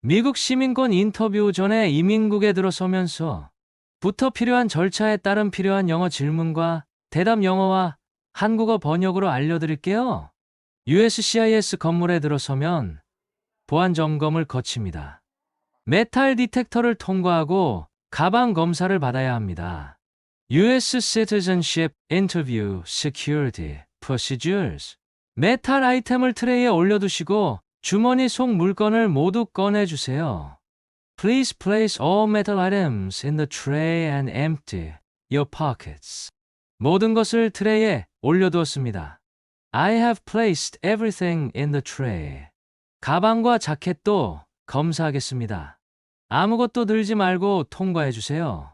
미국 시민권 인터뷰 전에 이민국에 들어서면서 부터 필요한 절차에 따른 필요한 영어 질문과 대답 영어와 한국어 번역으로 알려드릴게요. USCIS 건물에 들어서면 보안 점검을 거칩니다. 메탈 디텍터를 통과하고 가방 검사를 받아야 합니다. US Citizenship Interview Security Procedures. 메탈 아이템을 트레이에 올려두시고 주머니 속 물건을 모두 꺼내주세요. Please place all metal items in the tray and empty your pockets. 모든 것을 트레이에 올려두었습니다. I have placed everything in the tray. 가방과 자켓도 검사하겠습니다. 아무것도 들지 말고 통과해 주세요.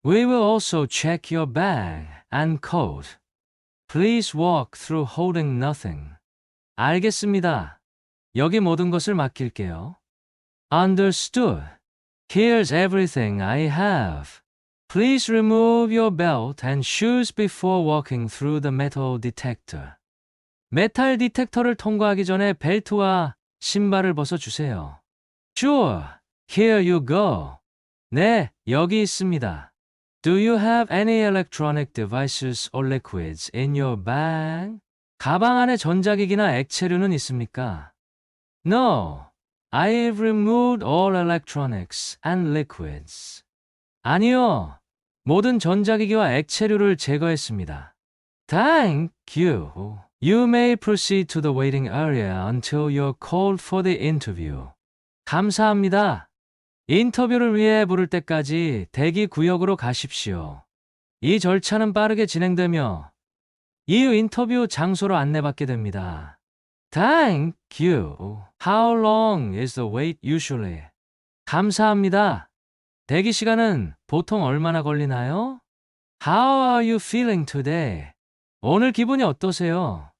We will also check your bag and coat. Please walk through holding nothing. 알겠습니다. 여기 모든 것을 맡길게요. Understood. Here's everything I have. Please remove your belt and shoes before walking through the metal detector. 메탈 디텍터를 통과하기 전에 벨트와 신발을 벗어주세요. Sure. Here you go. 네, 여기 있습니다. Do you have any electronic devices or liquids in your bag? 가방 안에 전자기기나 액체류는 있습니까? No. I've removed all electronics and liquids. 아니요. 모든 전자기기와 액체류를 제거했습니다. Thank you. You may proceed to the waiting area until you're called for the interview. 감사합니다. 인터뷰를 위해 부를 때까지 대기 구역으로 가십시오. 이 절차는 빠르게 진행되며 이후 인터뷰 장소로 안내받게 됩니다. Thank you. How long is the wait usually? 감사합니다. 대기 시간은 보통 얼마나 걸리나요? How are you feeling today? 오늘 기분이 어떠세요?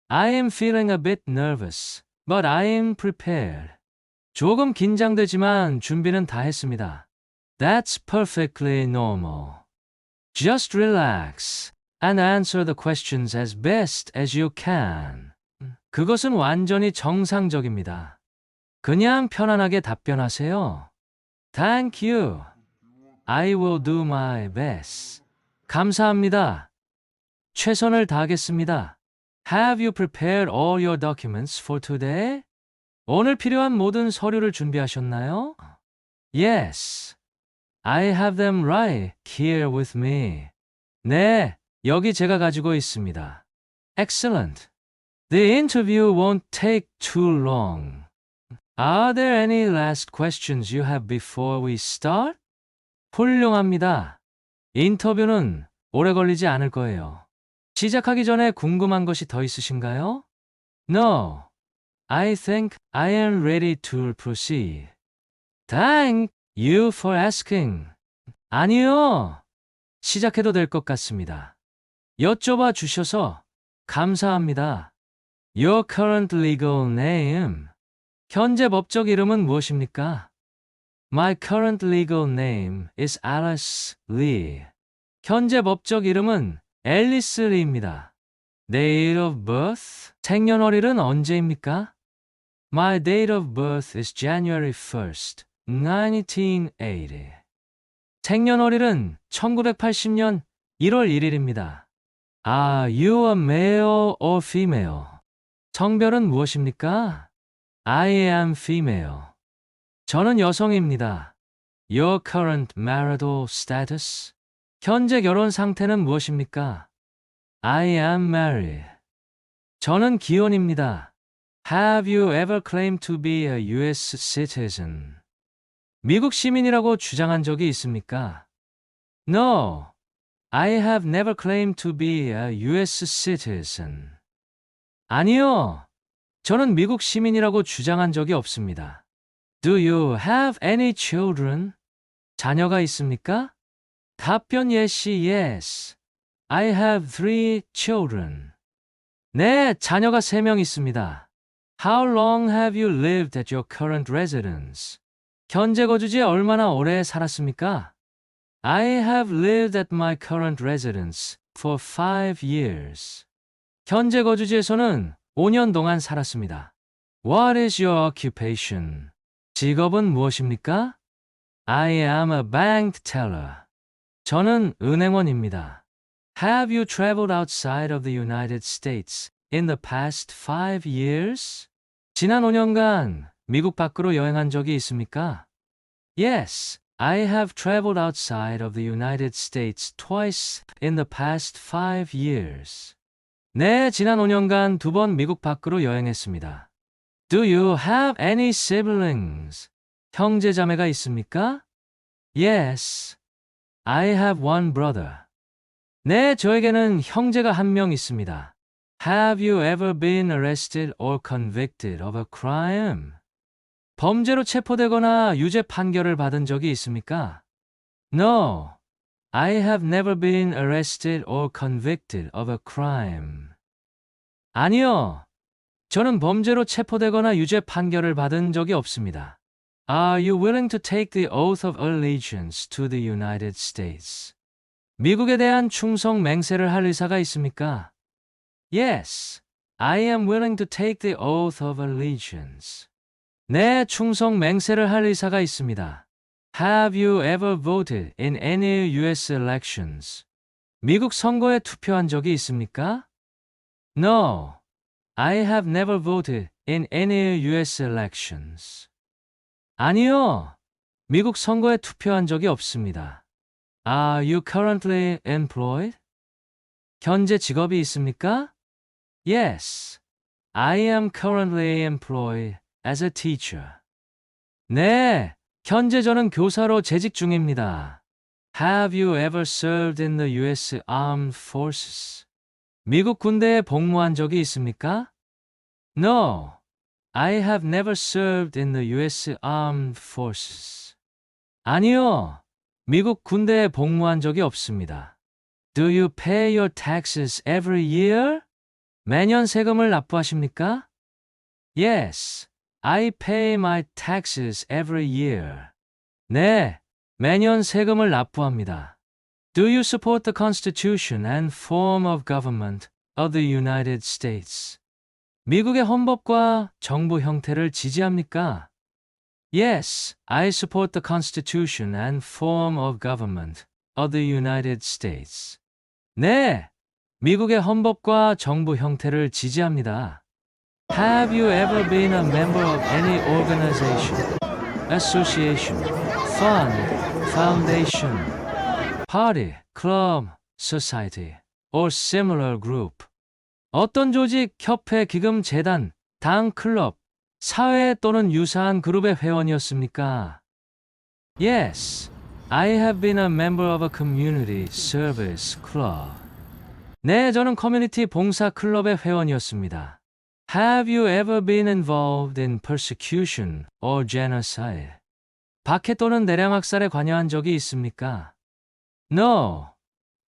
I am feeling a bit nervous, but I am prepared. 조금 긴장되지만 준비는 다 했습니다. That's perfectly normal. Just relax and answer the questions as best as you can. 그것은 완전히 정상적입니다. 그냥 편안하게 답변하세요. Thank you. I will do my best. 감사합니다. 최선을 다하겠습니다. Have you prepared all your documents for today? 오늘 필요한 모든 서류를 준비하셨나요? Yes. I have them right here with me. 네, 여기 제가 가지고 있습니다. Excellent. The interview won't take too long. Are there any last questions you have before we start? 훌륭합니다. 인터뷰는 오래 걸리지 않을 거예요. 시작하기 전에 궁금한 것이 더 있으신가요? No. I think I am ready to proceed. Thank you for asking. 아니요. 시작해도 될 것 같습니다. 여쭤봐 주셔서 감사합니다. Your current legal name. 현재 법적 이름은 무엇입니까? My current legal name is Alice Lee. 현재 법적 이름은 앨리스 리입니다. Date of birth. 생년월일은 언제입니까? My date of birth is January 1st, 1980. 생년월일은 1980년 1월 1일입니다. Are you a male or female? 성별은 무엇입니까? I am female. 저는 여성입니다. Your current marital status? 현재 결혼 상태는 무엇입니까? I am married. 저는 기혼입니다. Have you ever claimed to be a US citizen? 미국 시민이라고 주장한 적이 있습니까? No. I have never claimed to be a US citizen. 아니요. 저는 미국 시민이라고 주장한 적이 없습니다. Do you have any children? 자녀가 있습니까? 답변 yes. I have 3 children. 네, 자녀가 3명 있습니다. How long have you lived at your current residence? 현재 거주지에 얼마나 오래 살았습니까? I have lived at my current residence for 5 years. 현재 거주지에서는 5년 동안 살았습니다. What is your occupation? 직업은 무엇입니까? I am a bank teller. 저는 은행원입니다. Have you traveled outside of the United States in the past 5 years? 지난 5년간 미국 밖으로 여행한 적이 있습니까? Yes, I have traveled outside of the United States twice in the past 5 years. 네, 지난 5년간 2번 미국 밖으로 여행했습니다. Do you have any siblings? 형제자매가 있습니까? Yes, I have one brother. 네, 저에게는 형제가 한 명 있습니다. Have you ever been arrested or convicted of a crime? 범죄로 체포되거나 유죄 판결을 받은 적이 있습니까? No, I have never been arrested or convicted of a crime. 아니요, 저는 범죄로 체포되거나 유죄 판결을 받은 적이 없습니다. Are you willing to take the oath of allegiance to the United States? 미국에 대한 충성 맹세를 할 의사가 있습니까? Yes, I am willing to take the oath of allegiance. 네, 충성 맹세를 할 의사가 있습니다. Have you ever voted in any U.S. elections? 미국 선거에 투표한 적이 있습니까? No, I have never voted in any U.S. elections. 아니요, 미국 선거에 투표한 적이 없습니다. Are you currently employed? 현재 직업이 있습니까? Yes, I am currently employed as a teacher. 네, 현재 저는 교사로 재직 중입니다. Have you ever served in the U.S. Armed Forces? 미국 군대에 복무한 적이 있습니까? No, I have never served in the U.S. Armed Forces. 아니요, 미국 군대에 복무한 적이 없습니다. Do you pay your taxes every year? 매년 세금을 납부하십니까? Yes, I pay my taxes every year. 네, 매년 세금을 납부합니다. Do you support the Constitution and form of government of the United States? 미국의 헌법과 정부 형태를 지지합니까? Yes, I support the Constitution and form of government of the United States. 네, 미국의 헌법과 정부 형태를 지지합니다. Have you ever been a member of any organization, association, fund, foundation, party, club, society, or similar group? 어떤 조직, 협회, 기금, 재단, 당, 클럽, 사회 또는 유사한 그룹의 회원이었습니까? Yes, I have been a member of a community service club. 네, 저는 커뮤니티 봉사 클럽의 회원이었습니다. Have you ever been involved in persecution or genocide? 박해 또는 대량 학살에 관여한 적이 있습니까? No,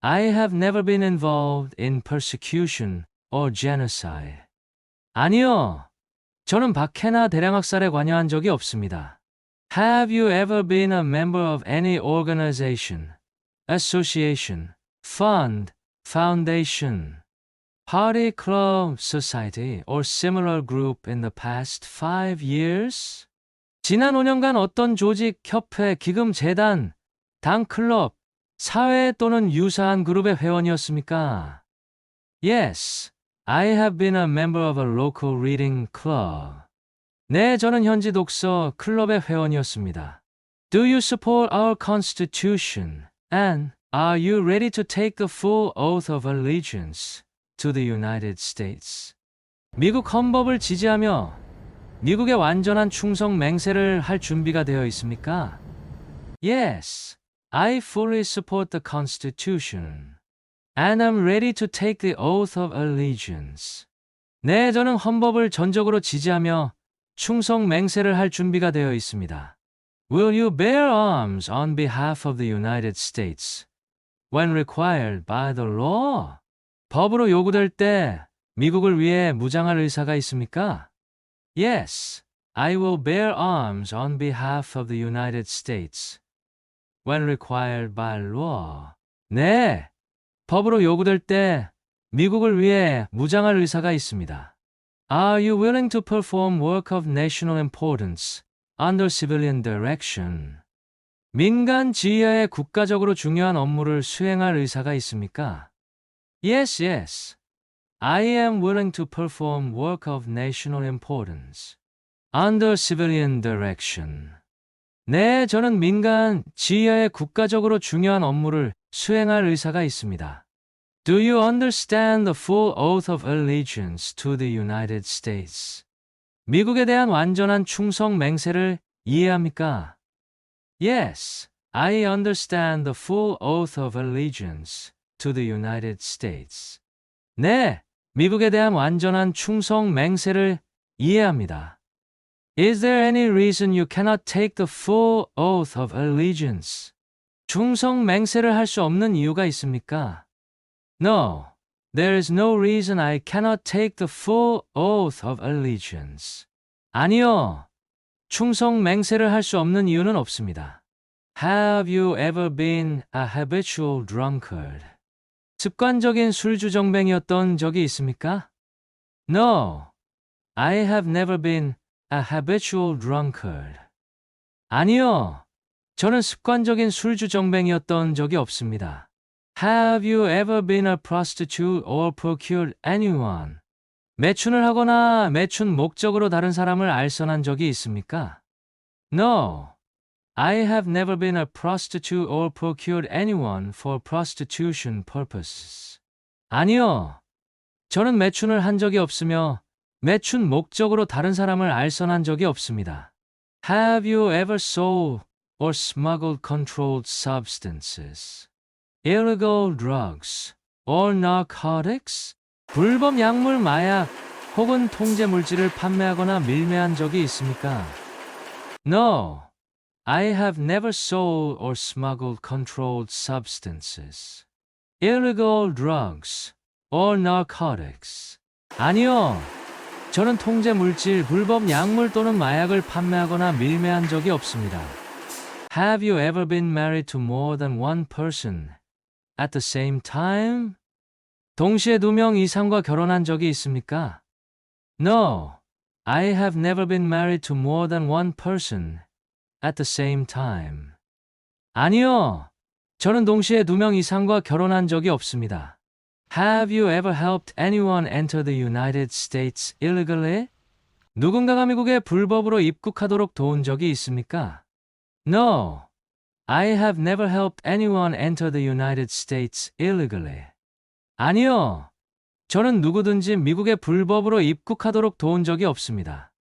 I have never been involved in persecution or genocide. 아니요, 저는 박해나 대량 학살에 관여한 적이 없습니다. Have you ever been a member of any organization, association, fund, foundation, party, club, society, or similar group in the past 5 years? 지난 5년간 어떤 조직, 협회, 기금, 재단, 당, 클럽, 사회 또는 유사한 그룹의 회원이었습니까? Yes, I have been a member of a local reading club. 네, 저는 현지 독서 클럽의 회원이었습니다. Do you support our Constitution? And are you ready to take the full oath of allegiance to the United States? 미국 헌법을 지지하며 미국의 완전한 충성 맹세를 할 준비가 되어 있습니까? Yes, I fully support the Constitution. And I'm ready to take the oath of allegiance. 네, 저는 헌법을 전적으로 지지하며 충성 맹세를 할 준비가 되어 있습니다. Will you bear arms on behalf of the United States when required by the law? 법으로 요구될 때 미국을 위해 무장할 의사가 있습니까? Yes, I will bear arms on behalf of the United States when required by law. 네, 법으로 요구될 때 미국을 위해 무장할 의사가 있습니다. Are you willing to perform work of national importance under civilian direction. 민간 지휘하에 국가적으로 중요한 업무를 수행할 의사가 있습니까? Yes, yes. I am willing to perform work of national importance under civilian direction. 네, 저는 민간 지휘하에 국가적으로 중요한 업무를 수행할 의사가 있습니다. Do you understand the full oath of allegiance to the United States? 미국에 대한 완전한 충성 맹세를 이해합니까? Yes, I understand the full oath of allegiance to the United States. 네, 미국에 대한 완전한 충성 맹세를 이해합니다. Is there any reason you cannot take the full oath of allegiance? 충성 맹세를 할 수 없는 이유가 있습니까? No, there is no reason I cannot take the full oath of allegiance. 아니요, 충성 맹세를 할 수 없는 이유는 없습니다. Have you ever been a habitual drunkard? 습관적인 술주정뱅이였던 적이 있습니까? No, I have never been a habitual drunkard. 아니요, 저는 습관적인 술주정뱅이였던 적이 없습니다. Have you ever been a prostitute or procured anyone? 매춘을 하거나 매춘 목적으로 다른 사람을 알선한 적이 있습니까? No, I have never been a prostitute or procured anyone for prostitution purposes. 아니요, 저는 매춘을 한 적이 없으며 매춘 목적으로 다른 사람을 알선한 적이 없습니다. Have you ever sold or smuggled controlled substances, illegal drugs, or narcotics? 불법 약물, 마약 혹은 통제 물질을 판매하거나 밀매한 적이 있습니까? No, I have never sold or smuggled controlled substances, illegal drugs, or narcotics. 아니요, 저는 통제 물질, 불법 약물 또는 마약을 판매하거나 밀매한 적이 없습니다. Have you ever been married to more than one person at the same time? 동시에 2명 이상과 결혼한 적이 있습니까? No, I have never been married to more than one person at the same time. 아니요, 저는 동시에 2명 이상과 결혼한 적이 없습니다. Have you ever helped anyone enter the United States illegally? 누군가가 미국에 불법으로 입국하도록 도운 적이 있습니까? No, I have never helped anyone enter the United States illegally. 아니요, 저는 누구든지 미국에 불법으로 입국하도록 도운 적이 없습니다.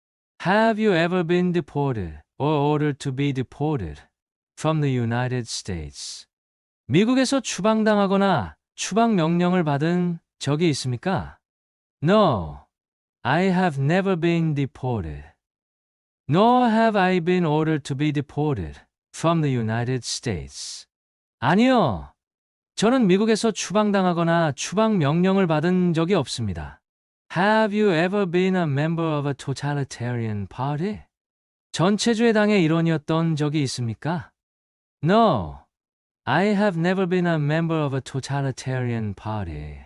Have you ever been deported or ordered to be deported from the United States? 미국에서 추방당하거나 추방 명령을 받은 적이 있습니까? No, I have never been deported. Nor have I been ordered to be deported from the United States. 아니요, 저는 미국에서 추방당하거나 추방 명령을 받은 적이 없습니다. Have you ever been a member of a totalitarian party? 전체주의 당의 일원이었던 적이 있습니까? No, I have never been a member of a totalitarian party.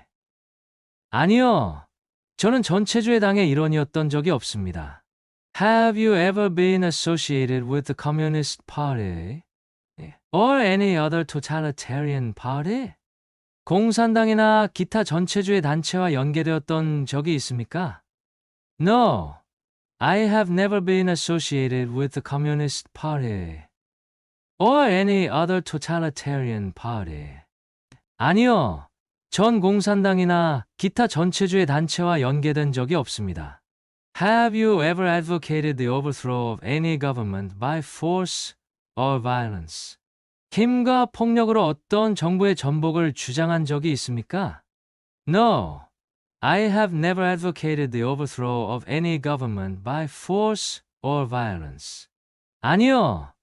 아니요, 저는 전체주의 당의 일원이었던 적이 없습니다. Have you ever been associated with the Communist Party? Or any other totalitarian party? 공산당이나 기타 전체주의 단체와 연계되었던 적이 있습니까? No, I have never been associated with the Communist Party. Or any other totalitarian party. 아니요, 전 공산당이나 기타 전체주의 단체와 연계된 적이 없습니다. Have you ever advocated the overthrow of any government by force or violence? 힘과 폭력으로 어떤 정부의 전복을 주장한 적이 있습니까? No, I have never advocated the overthrow of any government by force or violence. 아니요,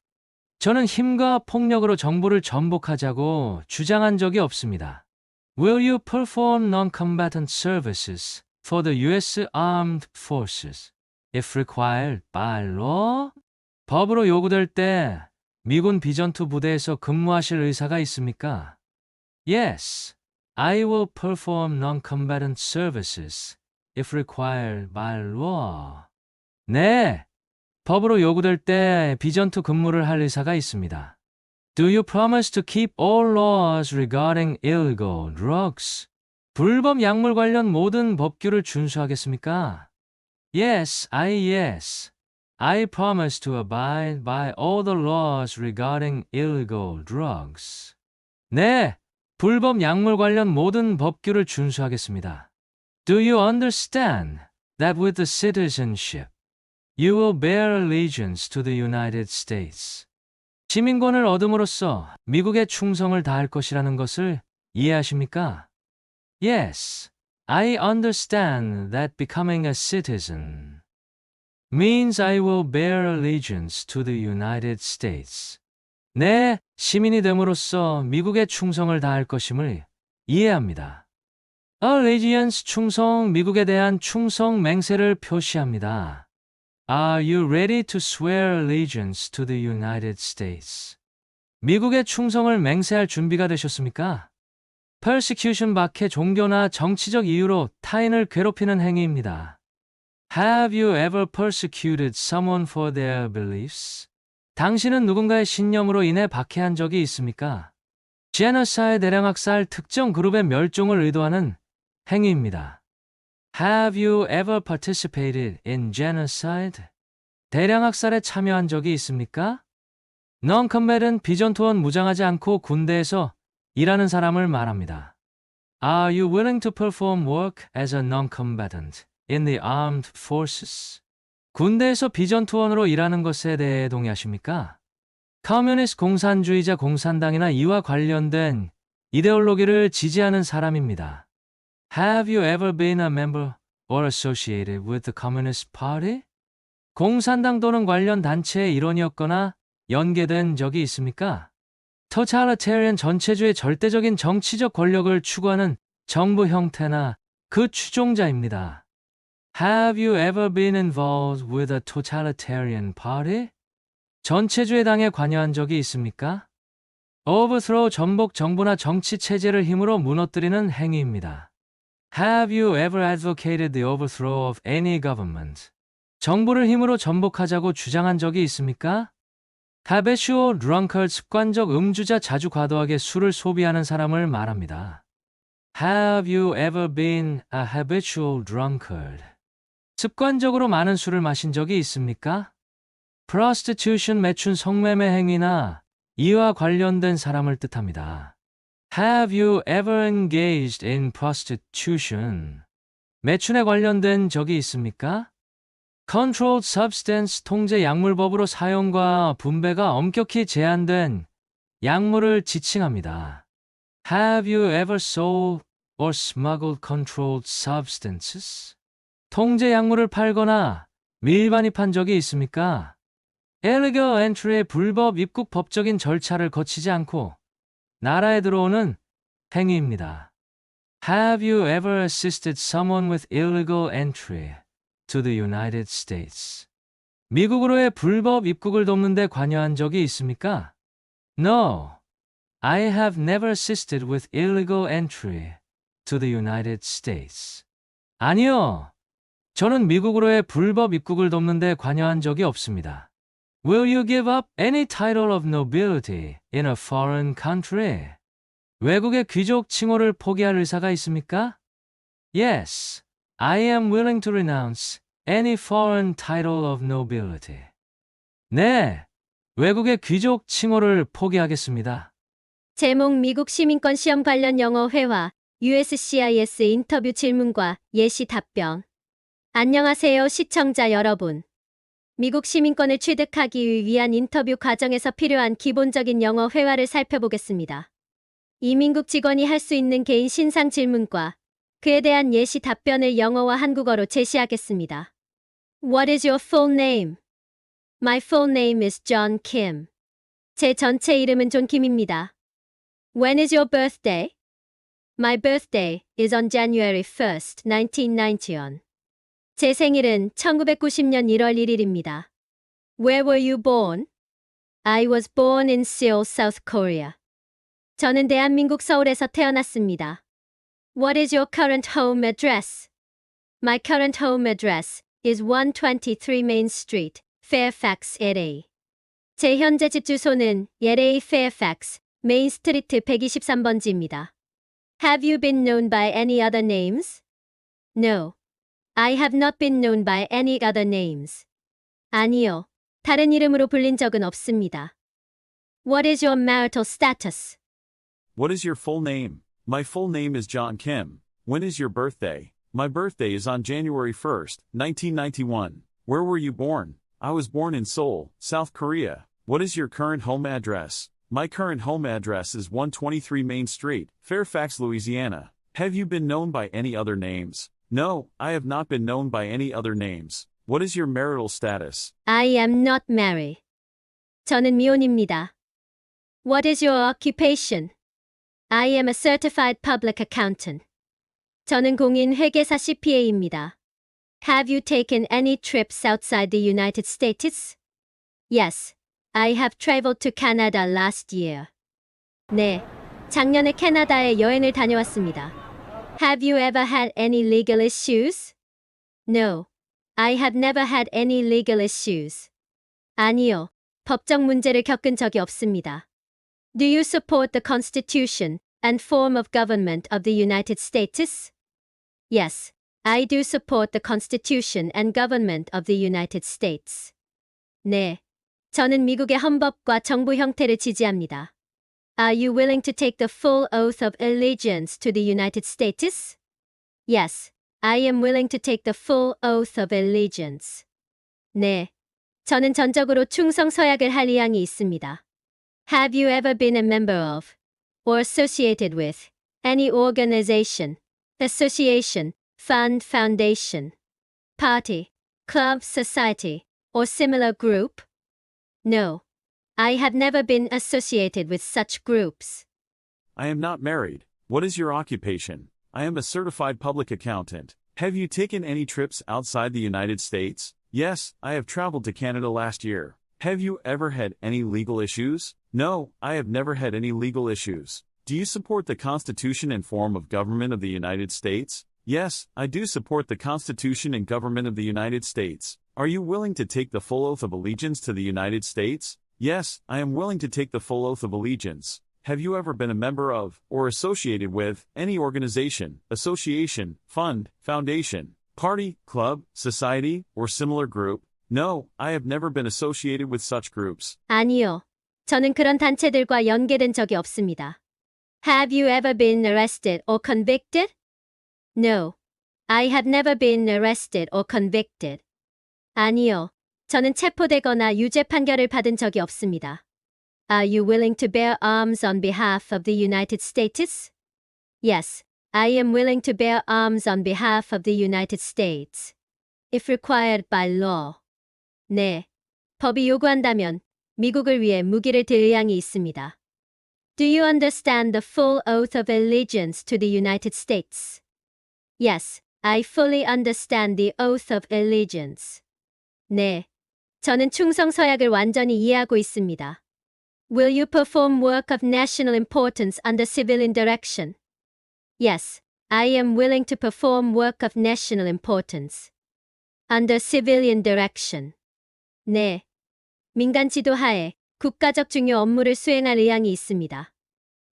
저는 힘과 폭력으로 정부를 전복하자고 주장한 적이 없습니다. Will you perform non-combatant services for the U.S. Armed Forces if required by law? 법으로 요구될 때 미군 비전투 부대에서 근무하실 의사가 있습니까? Yes, I will perform non-combatant services if required by law. 네, 법으로 요구될 때 비전투 근무를 할 의사가 있습니다. Do you promise to keep all laws regarding illegal drugs? 불법 약물 관련 모든 법규를 준수하겠습니까? Yes. I promise to abide by all the laws regarding illegal drugs. 네, 불법 약물 관련 모든 법규를 준수하겠습니다. Do you understand that with the citizenship, you will bear allegiance to the United States? 시민권을 얻음으로써 미국에 충성을 다할 것이라는 것을 이해하십니까? Yes, I understand that becoming a citizen means I will bear allegiance to the United States. 네, 시민이 됨으로써 미국에 충성을 다할 것임을 이해합니다. Allegiance 충성, 미국에 대한 충성 맹세를 표시합니다. Are you ready to swear allegiance to the United States? 미국의 충성을 맹세할 준비가 되셨습니까? Persecution 박해 종교나 정치적 이유로 타인을 괴롭히는 행위입니다. Have you ever persecuted someone for their beliefs? 당신은 누군가의 신념으로 인해 박해한 적이 있습니까? Genocide 대량 학살, 특정 그룹의 멸종을 의도하는 행위입니다. Have you ever participated in genocide? 대량 학살에 참여한 적이 있습니까? Non-combatant, 비전투원, 무장하지 않고 군대에서 일하는 사람을 말합니다. Are you willing to perform work as a non-combatant in the armed forces? 군대에서 비전투원으로 일하는 것에 대해 동의하십니까? 커뮤니스트, 공산주의자, 공산당이나 이와 관련된 이데올로기를 지지하는 사람입니다. Have you ever been a member or associated with the Communist Party? 공산당 또는 관련 단체의 일원이었거나 연계된 적이 있습니까? Totalitarian, 전체주의, 절대적인 정치적 권력을 추구하는 정부 형태나 그 추종자입니다. Have you ever been involved with a totalitarian party? 전체주의 당에 관여한 적이 있습니까? Overthrow, 전복, 정부나 정치 체제를 힘으로 무너뜨리는 행위입니다. Have you ever advocated the overthrow of any government? 정부를 힘으로 전복하자고 주장한 적이 있습니까? Habitual drunkard, 습관적 음주자, 자주 과도하게 술을 소비하는 사람을 말합니다. Have you ever been a habitual drunkard? 습관적으로 많은 술을 마신 적이 있습니까? Prostitution, 매춘, 성매매 행위나 이와 관련된 사람을 뜻합니다. Have you ever engaged in prostitution? 매춘에 관련된 적이 있습니까? Controlled substance, 통제 약물법으로 사용과 분배가 엄격히 제한된 약물을 지칭합니다. Have you ever sold or smuggled controlled substances? 통제 약물을 팔거나 밀반입한 적이 있습니까? Illegal entry, 불법 입국, 법적인 절차를 거치지 않고 나라에 들어오는 행위입니다. Have you ever assisted someone with illegal entry to the United States? 미국으로의 불법 입국을 돕는 데 관여한 적이 있습니까? No, I have never assisted with illegal entry to the United States. 아니요, 저는 미국으로의 불법 입국을 돕는 데 관여한 적이 없습니다. Will you give up any title of nobility in a foreign country? 외국의 귀족 칭호를 포기할 의사가 있습니까? Yes, I am willing to renounce any foreign title of nobility. 네, 외국의 귀족 칭호를 포기하겠습니다. 제목 미국 시민권 시험 관련 영어 회화 USCIS 인터뷰 질문과 예시 답변. 안녕하세요 시청자 여러분. 미국 시민권을 취득하기 위한 인터뷰 과정에서 필요한 기본적인 영어 회화를 살펴보겠습니다. 이민국 직원이 할 수 있는 개인 신상 질문과 그에 대한 예시 답변을 영어와 한국어로 제시하겠습니다. What is your full name? My full name is John Kim. 제 전체 이름은 존 김입니다. When is your birthday? My birthday is on January 1st, 1991. 제 생일은 1990년 1월 1일입니다. Where were you born? I was born in Seoul, South Korea. 저는 대한민국 서울에서 태어났습니다. What is your current home address? My current home address is 123 Main Street, Fairfax, LA. 제 현재 집 주소는 LA Fairfax, 메인 스트리트 123번지입니다. Have you been known by any other names? No. I have not been known by any other names. 아니요. 다른 이름으로 불린 적은 없습니다. What is your marital status? What is your full name? My full name is John Kim. When is your birthday? My birthday is on January 1st, 1991. Where were you born? I was born in Seoul, South Korea. What is your current home address? My current home address is 123 Main Street, Fairfax, Louisiana. Have you been known by any other names? No, I have not been known by any other names. What is your marital status? I am not married. 저는 미혼입니다. What is your occupation? I am a certified public accountant. 저는 공인 회계사 CPA입니다. Have you taken any trips outside the United States? Yes, I have traveled to Canada last year. 네, 작년에 캐나다에 여행을 다녀왔습니다. Have you ever had any legal issues? No, I have never had any legal issues. 아니요, 법적 문제를 겪은 적이 없습니다. Do you support the Constitution and form of government of the United States? Yes, I do support the Constitution and government of the United States. 네, 저는 미국의 헌법과 정부 형태를 지지합니다. Are you willing to take the full oath of allegiance to the United States? Yes, I am willing to take the full oath of allegiance. 네, 저는 전적으로 충성 서약을 할 의향이 있습니다. Have you ever been a member of, or associated with, any organization, association, fund, foundation, party, club, society, or similar group? No, I have never been associated with such groups. I am not married. What is your occupation? I am a certified public accountant. Have you taken any trips outside the United States? Yes, I have traveled to Canada last year. Have you ever had any legal issues? No, I have never had any legal issues. Do you support the Constitution and form of government of the United States? Yes, I do support the Constitution and government of the United States. Are you willing to take the full oath of allegiance to the United States? Yes, I am willing to take the full oath of allegiance. Have you ever been a member of, or associated with, any organization, association, fund, foundation, party, club, society, or similar group? No, I have never been associated with such groups. 아니요, 저는 그런 단체들과 연계된 적이 없습니다. Have you ever been arrested or convicted? No, I have never been arrested or convicted. 아니요, 저는 체포되거나 유죄 판결을 받은 적이 없습니다. Are you willing to bear arms on behalf of the United States? Yes, I am willing to bear arms on behalf of the United States. If required by law. 네, 법이 요구한다면 미국을 위해 무기를 들 의향이 있습니다. Do you understand the full oath of allegiance to the United States? Yes, I fully understand the oath of allegiance. 네, 저는 충성 서약을 완전히 이해하고 있습니다. Will you perform work of national importance under civilian direction? Yes, I am willing to perform work of national importance. Under civilian direction. 네, 민간 지도하에 국가적 중요 업무를 수행할 의향이 있습니다.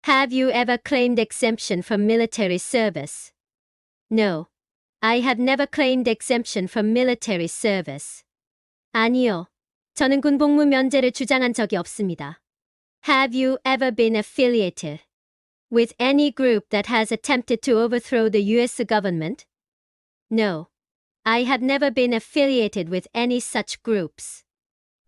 Have you ever claimed exemption from military service? No, I have never claimed exemption from military service. 아니요, 저는 군 복무 면제를 주장한 적이 없습니다. Have you ever been affiliated with any group that has attempted to overthrow the U.S. government? No, I have never been affiliated with any such groups.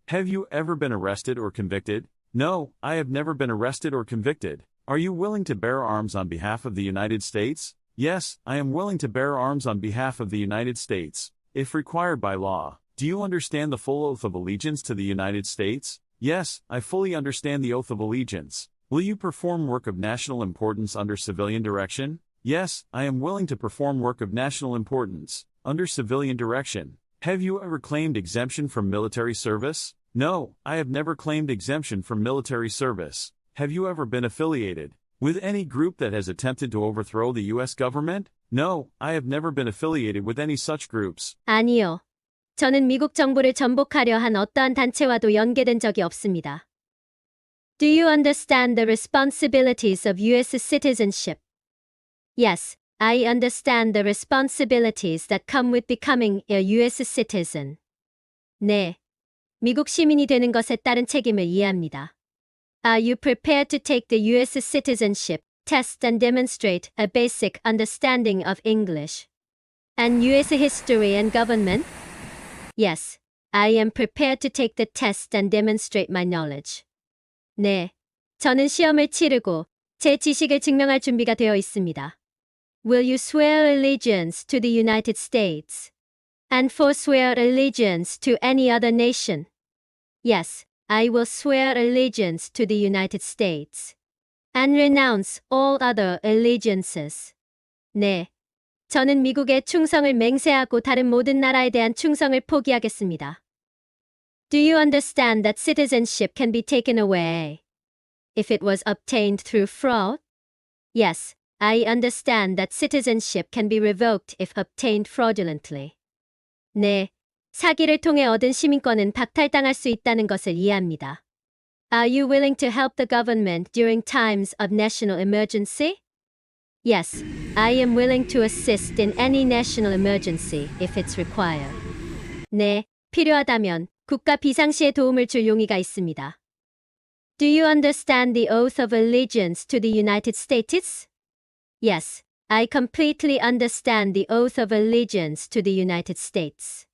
Have you ever been arrested or convicted? No, I have never been arrested or convicted. Are you willing to bear arms on behalf of the United States? Yes, I am willing to bear arms on behalf of the United States, if required by law. Do you understand the full oath of allegiance to the United States? Yes, I fully understand the oath of allegiance. Will you perform work of national importance under civilian direction? Yes, I am willing to perform work of national importance, under civilian direction. Have you ever claimed exemption from military service? No, I have never claimed exemption from military service. Have you ever been affiliated with any group that has attempted to overthrow the U.S. government? No, I have never been affiliated with any such groups. 아니요, 저는 미국 정부를 전복하려 한 어떠한 단체와도 연계된 적이 없습니다. Do you understand the responsibilities of U.S. citizenship? Yes, I understand the responsibilities that come with becoming a U.S. citizen. 네, 미국 시민이 되는 것에 따른 책임을 이해합니다. Are you prepared to take the U.S. citizenship test and demonstrate a basic understanding of English and U.S. history and government? Yes, I am prepared to take the test and demonstrate my knowledge. 네, 저는 시험을 치르고 제 지식을 증명할 준비가 되어 있습니다. Will you swear allegiance to the United States and forswear allegiance to any other nation? Yes, I will swear allegiance to the United States and renounce all other allegiances. 네, 저는 미국의 충성을 맹세하고 다른 모든 나라에 대한 충성을 포기하겠습니다. Do you understand that citizenship can be taken away if it was obtained through fraud? Yes, I understand that citizenship can be revoked if obtained fraudulently. 네, 사기를 통해 얻은 시민권은 박탈당할 수 있다는 것을 이해합니다. Are you willing to help the government during times of national emergency? Yes, I am willing to assist in any national emergency if it's required. 네, 필요하다면 국가 비상시에 도움을 줄 용의가 있습니다. Do you understand the oath of allegiance to the United States? Yes, I completely understand the oath of allegiance to the United States.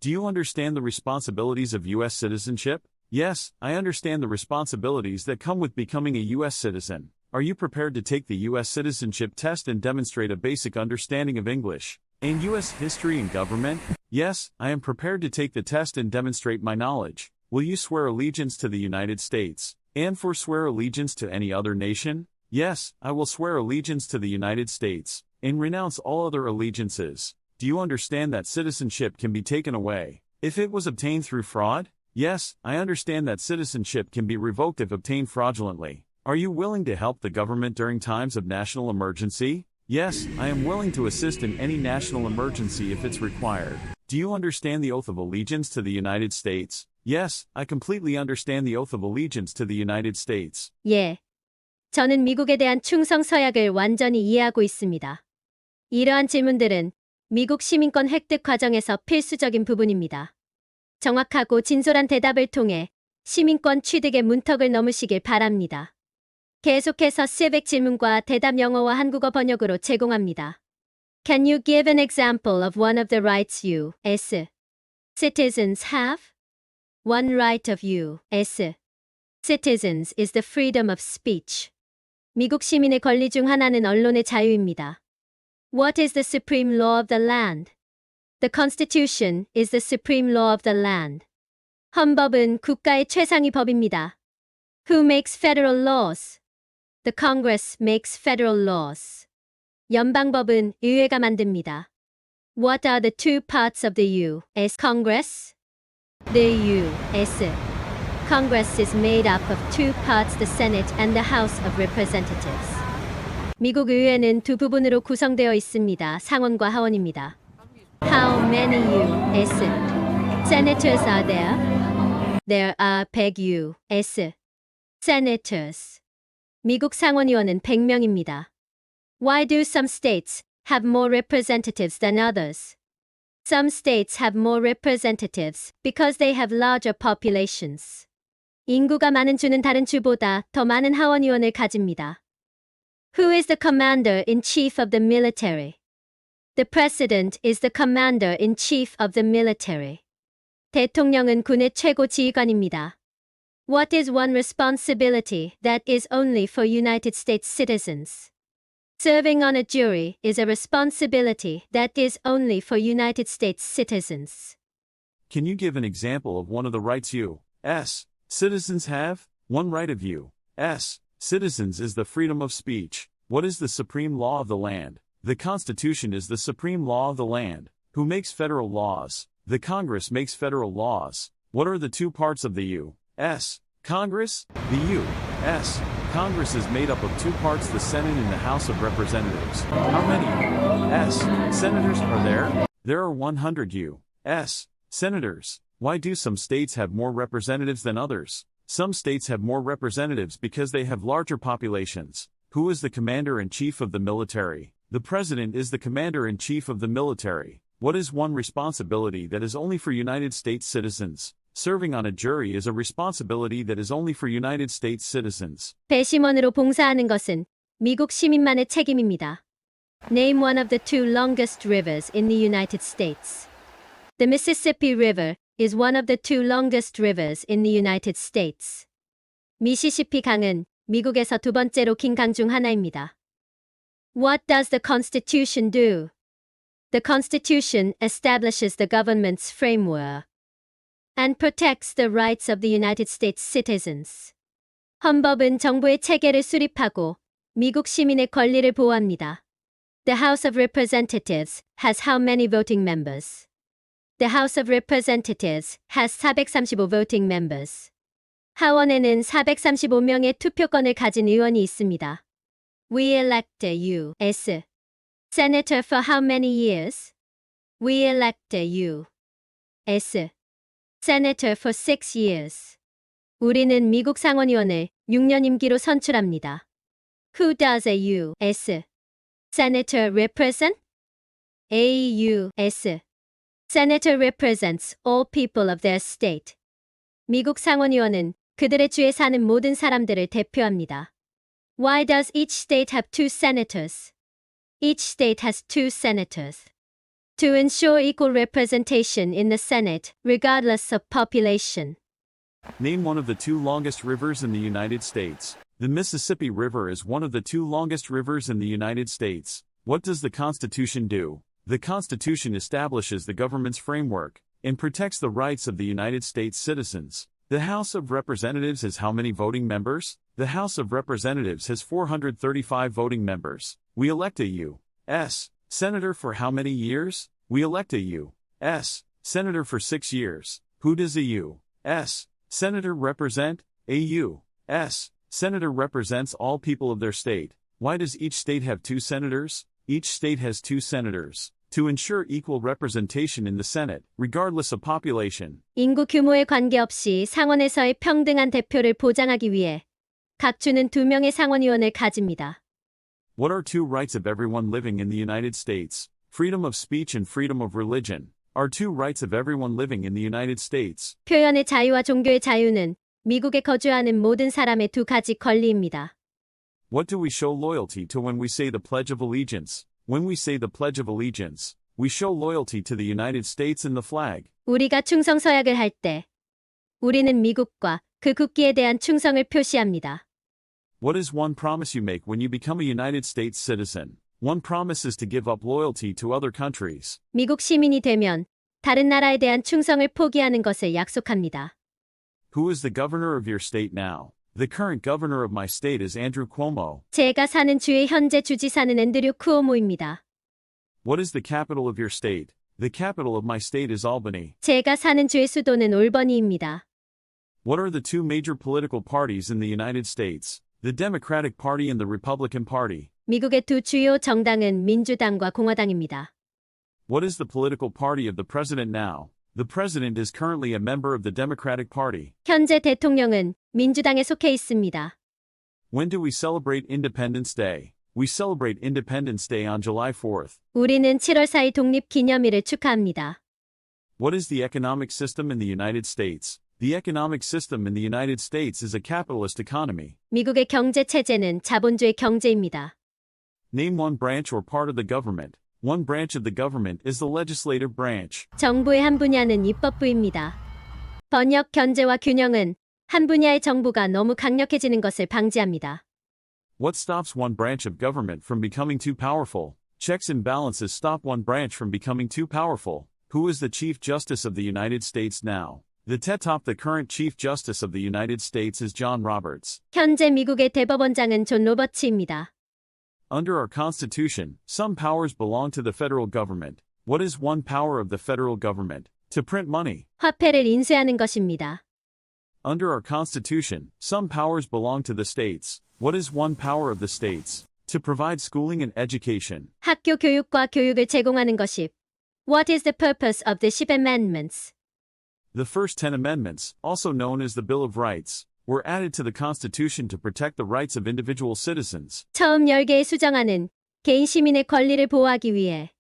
Do you understand the responsibilities of U.S. citizenship? Yes, I understand the responsibilities that come with becoming a U.S. citizen. Are you prepared to take the U.S. citizenship test and demonstrate a basic understanding of English and U.S. history and government? Yes, I am prepared to take the test and demonstrate my knowledge. Will you swear allegiance to the United States and forswear allegiance to any other nation? Yes, I will swear allegiance to the United States and renounce all other allegiances. Do you understand that citizenship can be taken away if it was obtained through fraud? Yes, I understand that citizenship can be revoked if obtained fraudulently. Are you willing to help the government during times of national emergency? Yes, I am willing to assist in any national emergency if it's required. Do you understand the oath of allegiance to the United States? Yes, I completely understand the oath of allegiance to the United States. 예, 저는 미국에 대한 충성 서약을 완전히 이해하고 있습니다. 이러한 질문들은 미국 시민권 획득 과정에서 필수적인 부분입니다. 정확하고 진솔한 대답을 통해 시민권 취득의 문턱을 넘으시길 바랍니다. 계속해서 civic 질문과 대답 영어와 한국어 번역으로 제공합니다. Can you give an example of one of the rights U.S. citizens have? One right of U.S. citizens is the freedom of speech. 미국 시민의 권리 중 하나는 언론의 자유입니다. What is the supreme law of the land? The Constitution is the supreme law of the land. 헌법은 국가의 최상위 법입니다. Who makes federal laws? The Congress makes federal laws. 연방법은 의회가 만듭니다. What are the two parts of the U.S. Congress? The U.S. Congress is made up of two parts, the Senate and the House of Representatives. 미국 의회는 두 부분으로 구성되어 있습니다. 상원과 하원입니다. How many U.S. senators are there? There are 100 U.S. senators. 미국 상원의원은 100명입니다. Why do some states have more representatives than others? Some states have more representatives because they have larger populations. 인구가 많은 주는 다른 주보다 더 많은 하원의원을 가집니다. Who is the commander-in-chief of the military? The president is the commander-in-chief of the military. 대통령은 군의 최고 지휘관입니다. What is one responsibility that is only for United States citizens? Serving on a jury is a responsibility that is only for United States citizens. Can you give an example of one of the rights U.S. citizens have? One right of U.S. citizens is the freedom of speech. What is the supreme law of the land? The Constitution is the supreme law of the land. Who makes federal laws? The Congress makes federal laws. What are the two parts of the U.S. Congress? The U.S. Congress is made up of two parts, the Senate and the House of Representatives. How many U.S. senators are there? There are 100 U.S. Senators. Why do some states have more representatives than others? Some states have more representatives because they have larger populations. Who is the commander-in-chief of the military? The president is the commander-in-chief of the military. What is one responsibility that is only for United States citizens? Serving on a jury is a responsibility that is only for United States citizens. 배심원으로 봉사하는 것은 미국 시민만의 책임입니다. Name one of the two longest rivers in the United States. The Mississippi River is one of the two longest rivers in the United States. 미시시피 강은 미국에서 두 번째로 긴 강 중 하나입니다. What does the Constitution do? The Constitution establishes the government's framework and protects the rights of the United States citizens. 헌법은 정부의 체계를 수립하고 미국 시민의 권리를 보호합니다. The House of Representatives has how many voting members? The House of Representatives has 435 voting members. 하원에는 435명의 투표권을 가진 의원이 있습니다. We elect you as senator for how many years? We elect you as senator for 6 years. 우리는 미국 상원의원을 6년 임기로 선출합니다. Who does a U.S. senator represent? A U.S. senator represents all people of their state. 미국 상원의원은 그들의 주에 사는 모든 사람들을 대표합니다. Why does each state have two senators? Each state has two senators. To ensure equal representation in the Senate, regardless of population. Name one of the two longest rivers in the United States. The Mississippi River is one of the two longest rivers in the United States. What does the Constitution do? The Constitution establishes the government's framework and protects the rights of the United States citizens. The House of Representatives has how many voting members? The House of Representatives has 435 voting members. We elect a U.S. Senator for how many years? We elect a U.S. Senator for 6 years. Who does a U.S. Senator represent? A U.S. Senator represents all people of their state. Why does each state have two senators? Each state has two senators. To ensure equal representation in the Senate, regardless of population. 인구 규모에 관계없이 상원에서의 평등한 대표를 보장하기 위해 각 주는 2명의 상원의원을 가집니다. What are two rights of everyone living in the United States? Freedom of speech and freedom of religion are two rights of everyone living in the United States. 표현의 자유와 종교의 자유는 미국에 거주하는 모든 사람의 두 가지 권리입니다. What do we show loyalty to when we say the Pledge of Allegiance? When we say the Pledge of Allegiance, we show loyalty to the United States and the flag. 우리가 충성 서약을 할 때 우리는 미국과 그 국기에 대한 충성을 표시합니다. What is one promise you make when you become a United States citizen? One promise is to give up loyalty to other countries. 미국 시민이 되면 다른 나라에 대한 충성을 포기하는 것을 약속합니다. Who is the governor of your state now? The current governor of my state is Andrew Cuomo. 제가 사는 주의 현재 주지사는 앤드류 쿠오모입니다. What is the capital of your state? The capital of my state is Albany. 제가 사는 주의 수도는 올버니입니다. What are the two major political parties in the United States? The Democratic Party and the Republican Party. 미국의 두 주요 정당은 민주당과 공화당입니다. What is the political party of the president now? The president is currently a member of the Democratic Party. 현재 대통령은 민주당에 속해 있습니다. When do we celebrate Independence Day? We celebrate Independence Day on July 4th. 우리는 7월 4일 독립기념일을 축하합니다. What is the economic system in the United States? The economic system in the United States is a capitalist economy. 미국의 경제 체제는 자본주의 경제입니다. Name one branch or part of the government. One branch of the government is the legislative branch. 정부의 한 분야는 입법부입니다. 번역, 견제와 균형은 한 분야의 정부가 너무 강력해지는 것을 방지합니다. What stops one branch of government from becoming too powerful? Checks and balances stop one branch from becoming too powerful. Who is the Chief Justice of the United States now? The current Chief Justice of the United States is John Roberts. 현재 미국의 대법원장은 존 로버츠입니다. Under our Constitution, some powers belong to the federal government. What is one power of the federal government? To print money. 화폐를 인쇄하는 것입니다. Under our Constitution, some powers belong to the states. What is one power of the states? To provide schooling and education. 학교 교육과 교육을 제공하는 것이 What is the purpose of the 10 Amendments? The first 10 amendments, also known as the Bill of Rights, were added to the Constitution to protect the rights of individual citizens. 처음 10개의 수정안은 개인 시민의 권리를 보호하기 위해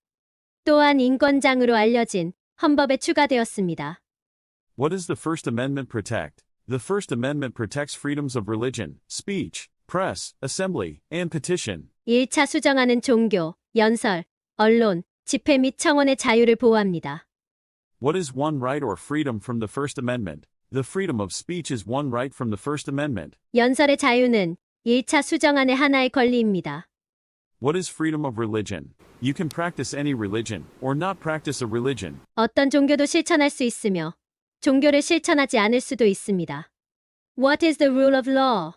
또한 인권장으로 알려진 헌법에 추가되었습니다. What does the First Amendment protect? The First Amendment protects freedoms of religion, speech, press, assembly, and petition. 1차 수정안은 종교, 연설, 언론, 집회 및 청원의 자유를 보호합니다. What is one right or freedom from the First Amendment? The freedom of speech is one right from the First Amendment. 연설의 자유는 1차 수정안의 하나의 권리입니다. What is freedom of religion? You can practice any religion, or not practice a religion. 어떤 종교도 실천할 수 있으며 종교를 실천하지 않을 수도 있습니다. What is the rule of law?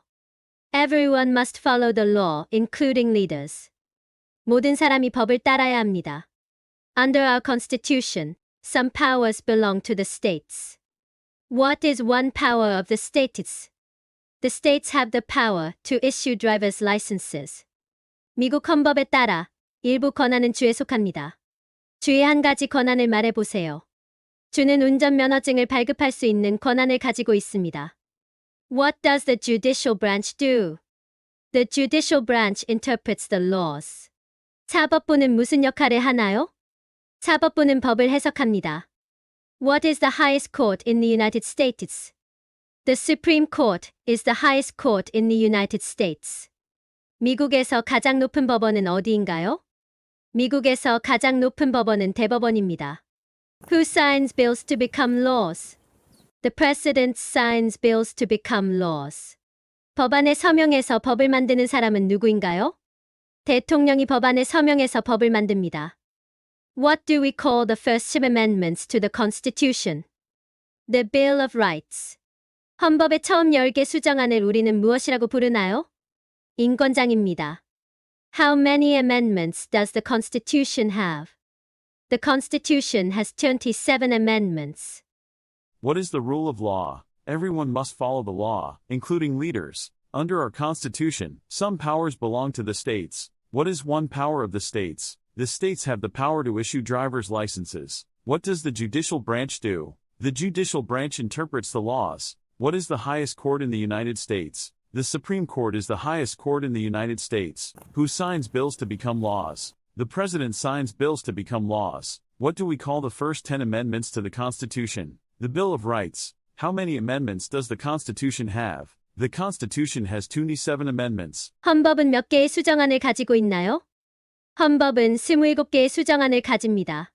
Everyone must follow the law, including leaders. 모든 사람이 법을 따라야 합니다. Under our constitution, some powers belong to the states. What is one power of the states? The states have the power to issue driver's licenses. 미국 헌법에 따라 일부 권한은 주에 속합니다. 주의 한 가지 권한을 말해보세요. 주는 운전면허증을 발급할 수 있는 권한을 가지고 있습니다. What does the judicial branch do? The judicial branch interprets the laws. 사법부는 무슨 역할을 하나요? 사법부는 법을 해석합니다. What is the highest court in the United States? The Supreme Court is the highest court in the United States. 미국에서 가장 높은 법원은 어디인가요? 미국에서 가장 높은 법원은 대법원입니다. Who signs bills to become laws? The President signs bills to become laws. 법안에 서명해서 법을 만드는 사람은 누구인가요? 대통령이 법안에 서명해서 법을 만듭니다. What do we call the first amendments to the Constitution? The Bill of Rights. 헌법의 처음 10개 수정안을 우리는 무엇이라고 부르나요? 인권장입니다. How many amendments does the Constitution have? The Constitution has 27 amendments. What is the rule of law? Everyone must follow the law, including leaders. Under our Constitution, some powers belong to the states. What is one power of the states? The states have the power to issue driver's licenses. What does the judicial branch do? The judicial branch interprets the laws. What is the highest court in the United States? The Supreme Court is the highest court in the United States. Who signs bills to become laws? The President signs bills to become laws. What do we call the first 10 amendments to the Constitution? The Bill of Rights. How many amendments does the Constitution have? The Constitution has 27 amendments. 헌법은 몇 개의 수정안을 가지고 있나요? 헌법은 27개의 수정안을 가집니다.